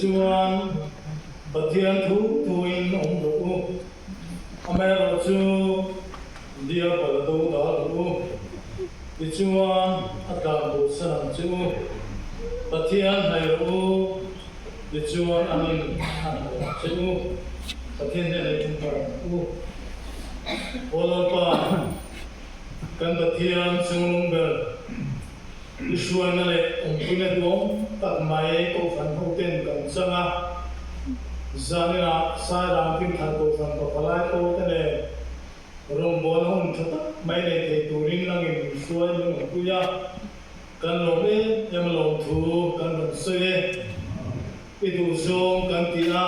chuan pathian thu in om ro amero chu dia pal do da ro ti chuan atam bo san chu pathian hai ro ti chuan anin chu pathian ne le tum par u olol pa kan pathian sung bel isuan na le punya dong tak mai ko fan hoten kan sanga zanina sa ram kin than ko fan ko palai ko tene rom bon hon thata mai le te turin lang in isuan yung puya kan lo le yam lo thu kan lo se itu zong kan tia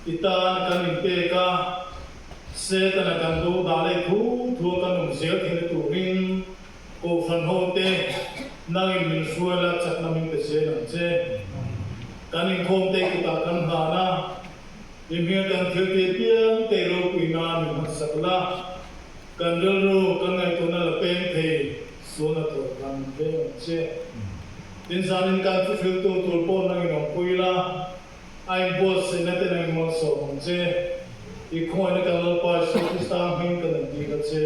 itan kan impe ka se tan kan do dale thu kan lo se thine turin ko fan hote nangin min suala chak namin pese nang che kanin khom te kita kan hana imia kan thil piang te ro kuina min sakla kan ro kan ngai to na la pen the sona to kan pe che tin sanin kan fil to tul po nang ino kuila ai boss na te nang mo so che I khoi na kan lo pa so sta hin kan di ka che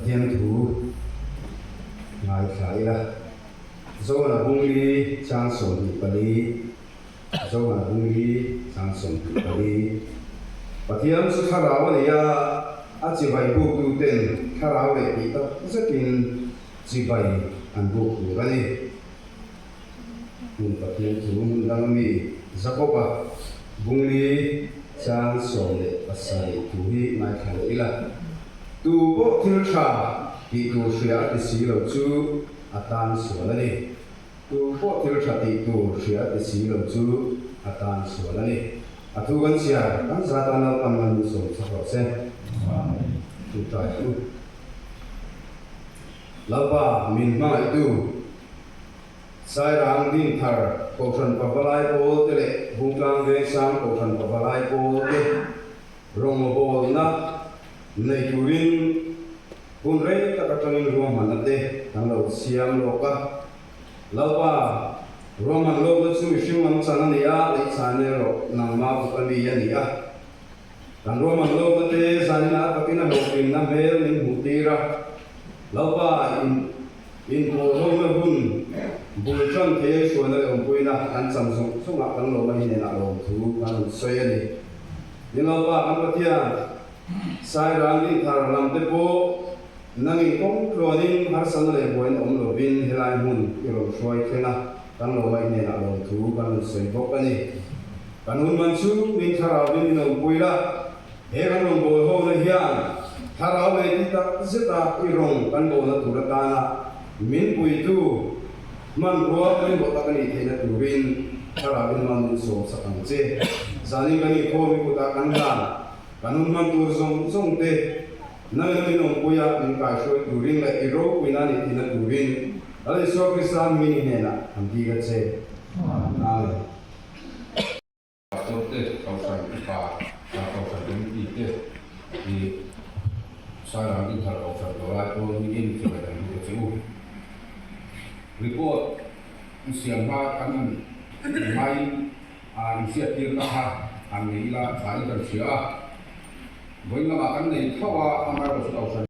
Pathian thu ngai khai la zo na bung li chang son ni pali zo na bung li chang son ni pali Pathian su kharaw ne ya a chi vai bu tu ten kharaw le ti ta zakin chi vai an bu tu ra ni mun Pathian thu mun dang mi zakopa bung li chang son le pasai tu hi mai khai ila tu bo thil tha ti tu sia ti si lo chu atan suala ni tu bo thil tha ti tu sia ti si lo chu atan suala ni atu gan sia kan sa ta na tam man so sa ro se tu ta tu lapa min ma tu sai rang din thar ko than pa balai ko te le bungkang ve sam ko than pa balai ko te rong bo na nei turin kun rei ta katangin ruang manate tang lo siam lo ka lawa roman lo ba chu shu mang chan ni ya le chan ne ro nang ma bu kan bi ya ni ya tang roman lo ba te san na patina lo pin na mel ning hutira lawa in ko lo me bun bul chan te shu na lo puina kan sam sung sung a kan lo ma ni na lo thu kan so ya ni ni lawa kan patia sai rang ni thar lam te po nangin kong cloning har san le boin om lo bin helai hun iro shoi khena kan lo mai ne na lo thu kan sei bok ani kanun man chu min thara bin no puila he kan lo bo ho na hian thara we ti ta zeta irong kan bo na tu ra ta na min pui tu man ro kan bo ta kan ni thena tu bin thara bin man so sa kan che zani kan ni ko mi ku ta kan la kanun man tur zong te nang min ong puya min ka shoi turing la iro kuina ni tina turing ale so kristan min ne na am di ga che amen Pastor te kausan pa kausan demi te di sarang di thar kausan doa to ni in ke ba ni ke u report siang ba kan mai an sia tir ka ha an ni la sai kan sia với là bạn cái này thao amar của tàu sân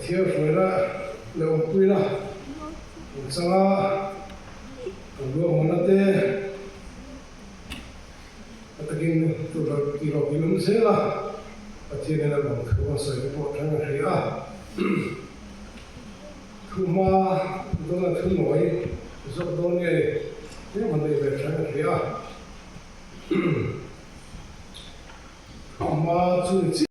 thiêu rồi đó lâu quy đó sao còn vừa hôm nay thế tất nhiên tụi nó kỳ lộc kỳ lắm xí là thì nên là bằng thứ mà sợi bộ trang là gì à thứ mà đó là thứ nổi rất đó nghe thế mà đây về trang là gì à mà chú chỉ